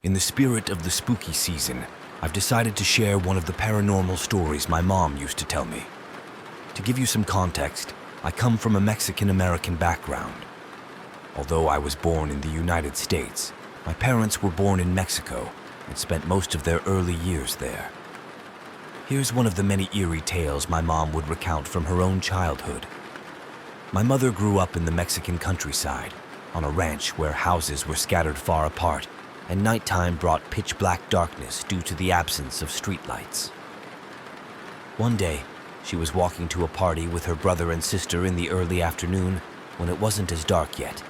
In the spirit of the spooky season, I've decided to share one of the paranormal stories my mom used to tell me. To give you some context, I come from a Mexican-American background. Although I was born in the United States, my parents were born in Mexico and spent most of their early years there. Here's one of the many eerie tales my mom would recount from her own childhood. My mother grew up in the Mexican countryside, on a ranch where houses were scattered far apart, and nighttime brought pitch-black darkness due to the absence of streetlights. One day, she was walking to a party with her brother and sister in the early afternoon when it wasn't as dark yet.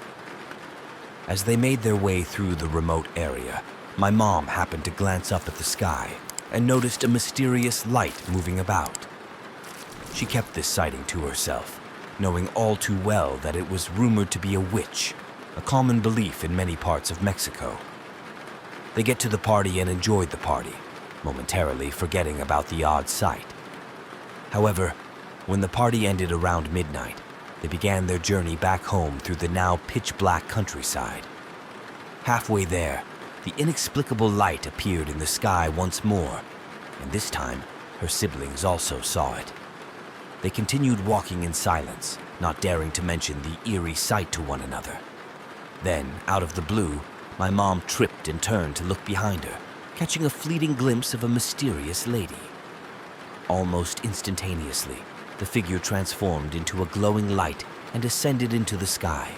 As they made their way through the remote area, my mom happened to glance up at the sky and noticed a mysterious light moving about. She kept this sighting to herself, knowing all too well that it was rumored to be a witch, a common belief in many parts of Mexico. They get to the party and enjoyed the party, momentarily forgetting about the odd sight. However, when the party ended around midnight, they began their journey back home through the now pitch-black countryside. Halfway there, the inexplicable light appeared in the sky once more, and this time, her siblings also saw it. They continued walking in silence, not daring to mention the eerie sight to one another. Then, out of the blue, my mom tripped and turned to look behind her, catching a fleeting glimpse of a mysterious lady. Almost instantaneously, the figure transformed into a glowing light and ascended into the sky.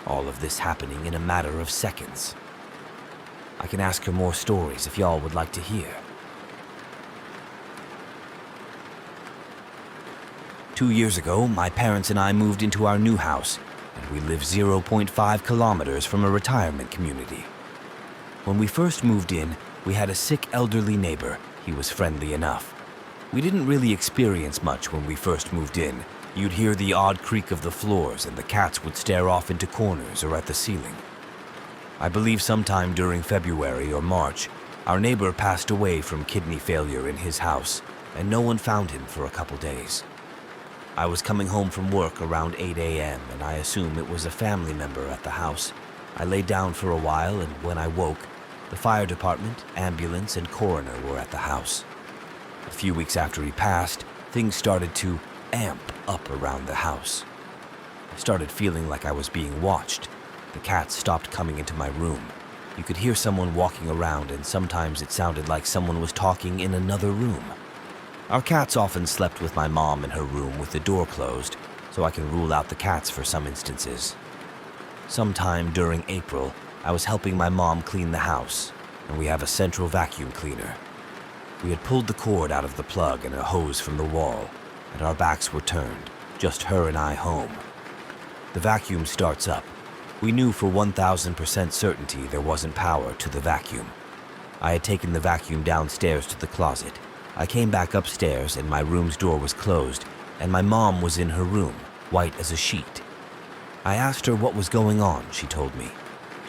All of this happening in a matter of seconds. I can ask her more stories if y'all would like to hear. 2 years ago, my parents and I moved into our new house, and we live 0.5 kilometers from a retirement community. When we first moved in, we had a sick elderly neighbor. He was friendly enough. We didn't really experience much when we first moved in. You'd hear the odd creak of the floors and the cats would stare off into corners or at the ceiling. I believe sometime during February or March, our neighbor passed away from kidney failure in his house, and no one found him for a couple days. I was coming home from work around 8 a.m. and I assume it was a family member at the house. I laid down for a while, and when I woke, the fire department, ambulance, and coroner were at the house. A few weeks after he passed, things started to amp up around the house. I started feeling like I was being watched. The cats stopped coming into my room. You could hear someone walking around, and sometimes it sounded like someone was talking in another room. Our cats often slept with my mom in her room with the door closed, so I can rule out the cats for some instances. Sometime during April, I was helping my mom clean the house, and we have a central vacuum cleaner. We had pulled the cord out of the plug and a hose from the wall, and our backs were turned, just her and I home. The vacuum starts up. We knew for 1000% certainty there wasn't power to the vacuum. I had taken the vacuum downstairs to the closet. I came back upstairs and my room's door was closed, and my mom was in her room, white as a sheet. I asked her what was going on, she told me.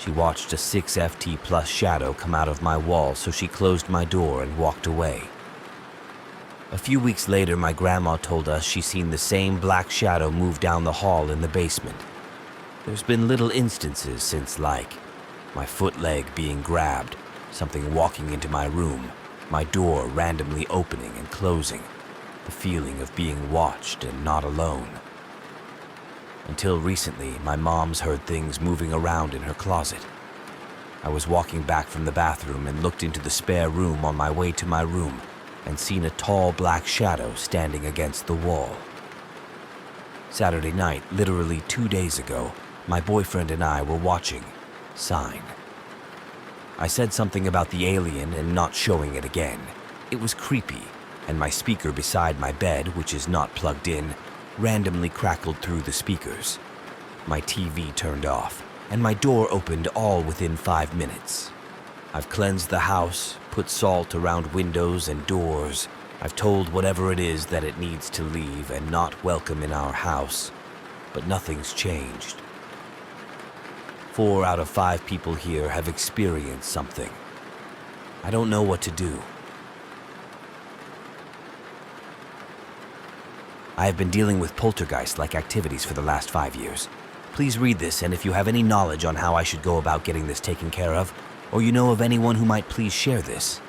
She watched a 6FT plus shadow come out of my wall, so she closed my door and walked away. A few weeks later, my grandma told us she's seen the same black shadow move down the hall in the basement. There's been little instances since, like my foot leg being grabbed, something walking into my room, my door randomly opening and closing, the feeling of being watched and not alone. Until recently, my mom's heard things moving around in her closet. I was walking back from the bathroom and looked into the spare room on my way to my room and seen a tall black shadow standing against the wall. Saturday night, literally 2 days ago, my boyfriend and I were watching Sign. I said something about the alien and not showing it again. It was creepy, and my speaker beside my bed, which is not plugged in, randomly crackled through the speakers. My TV turned off, and my door opened all within 5 minutes. I've cleansed the house, put salt around windows and doors. I've told whatever it is that it needs to leave and not welcome in our house, but nothing's changed. 4 out of 5 people here have experienced something. I don't know what to do. I have been dealing with poltergeist-like activities for the last 5 years. Please read this, and if you have any knowledge on how I should go about getting this taken care of, or you know of anyone who might please share this.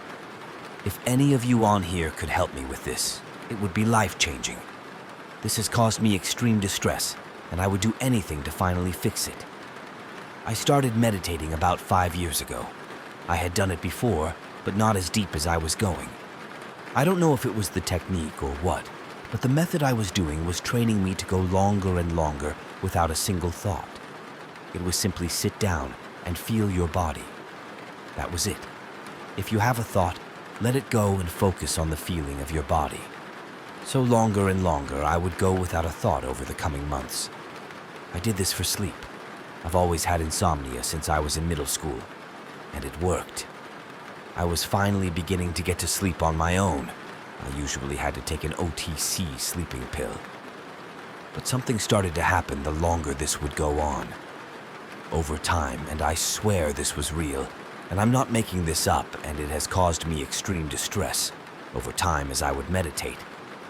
If any of you on here could help me with this, it would be life-changing. This has caused me extreme distress, and I would do anything to finally fix it. I started meditating about 5 years ago. I had done it before, but not as deep as I was going. I don't know if it was the technique or what, but the method I was doing was training me to go longer and longer without a single thought. It was simply sit down and feel your body. That was it. If you have a thought, let it go and focus on the feeling of your body. So longer and longer, I would go without a thought over the coming months. I did this for sleep. I've always had insomnia since I was in middle school, and it worked. I was finally beginning to get to sleep on my own. I usually had to take an OTC sleeping pill. But something started to happen the longer this would go on. Over time, and I swear this was real, and I'm not making this up, and it has caused me extreme distress. Over time, as I would meditate,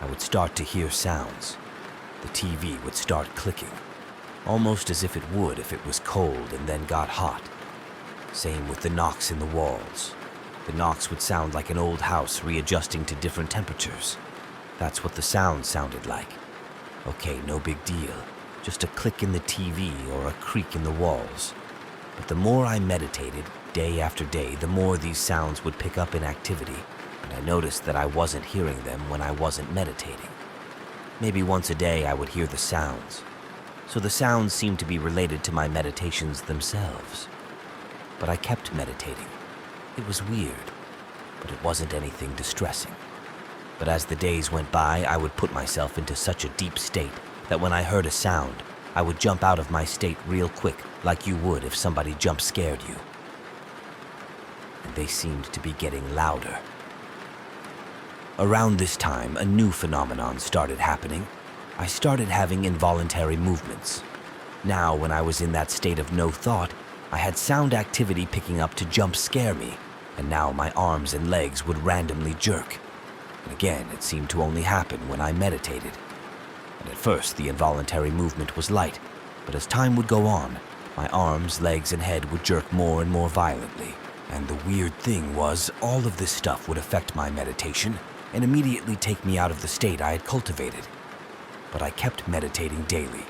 I would start to hear sounds. The TV would start clicking, almost as if it would if it was cold and then got hot. Same with the knocks in the walls. The knocks would sound like an old house readjusting to different temperatures. That's what the sound sounded like. Okay, no big deal. Just a click in the TV or a creak in the walls. But the more I meditated, day after day, the more these sounds would pick up in activity, and I noticed that I wasn't hearing them when I wasn't meditating. Maybe once a day I would hear the sounds. So the sounds seemed to be related to my meditations themselves. But I kept meditating. It was weird, but it wasn't anything distressing. But as the days went by, I would put myself into such a deep state that when I heard a sound, I would jump out of my state real quick, like you would if somebody jump scared you. And they seemed to be getting louder. Around this time, a new phenomenon started happening. I started having involuntary movements. Now, when I was in that state of no thought, I had sound activity picking up to jump scare me, and now my arms and legs would randomly jerk. And again, it seemed to only happen when I meditated. And at first, the involuntary movement was light, but as time would go on, my arms, legs, and head would jerk more and more violently. And the weird thing was, all of this stuff would affect my meditation and immediately take me out of the state I had cultivated. But I kept meditating daily.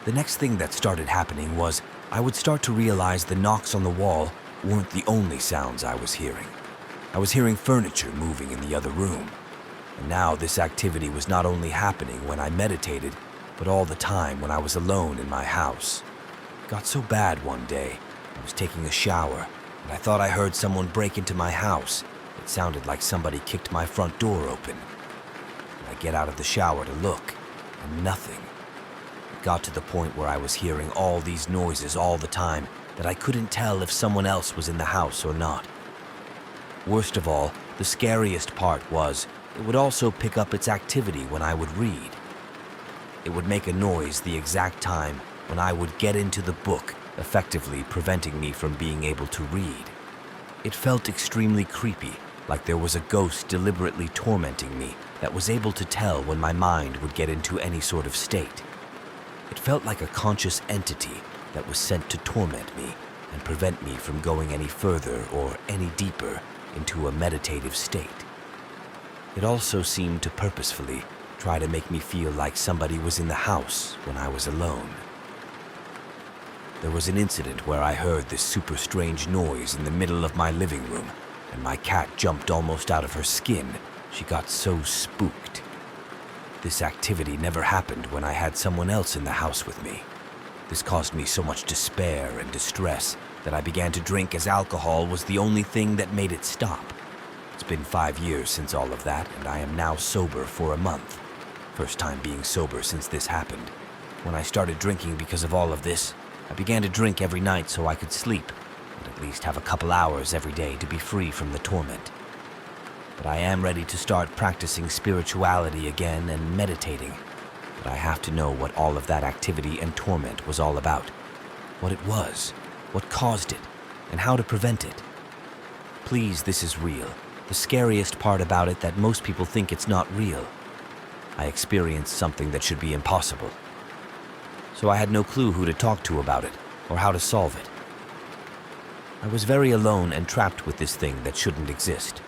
The next thing that started happening was I would start to realize the knocks on the wall weren't the only sounds I was hearing. I was hearing furniture moving in the other room. And now this activity was not only happening when I meditated, but all the time when I was alone in my house. It got so bad one day, I was taking a shower, and I thought I heard someone break into my house. It sounded like somebody kicked my front door open. And I get out of the shower to look, and nothing. It got to the point where I was hearing all these noises all the time that I couldn't tell if someone else was in the house or not. Worst of all, the scariest part was it would also pick up its activity when I would read. It would make a noise the exact time when I would get into the book, effectively preventing me from being able to read. It felt extremely creepy, like there was a ghost deliberately tormenting me that was able to tell when my mind would get into any sort of state. It felt like a conscious entity that was sent to torment me and prevent me from going any further or any deeper into a meditative state. It also seemed to purposefully try to make me feel like somebody was in the house when I was alone. There was an incident where I heard this super strange noise in the middle of my living room, and my cat jumped almost out of her skin. She got so spooked. This activity never happened when I had someone else in the house with me. This caused me so much despair and distress that I began to drink, as alcohol was the only thing that made it stop. It's been 5 years since all of that, and I am now sober for a month. First time being sober since this happened. When I started drinking because of all of this, I began to drink every night so I could sleep, and at least have a couple hours every day to be free from the torment. But I am ready to start practicing spirituality again and meditating. But I have to know what all of that activity and torment was all about. What it was, what caused it, and how to prevent it. Please, this is real. The scariest part about it that most people think it's not real. I experienced something that should be impossible. So I had no clue who to talk to about it or how to solve it. I was very alone and trapped with this thing that shouldn't exist.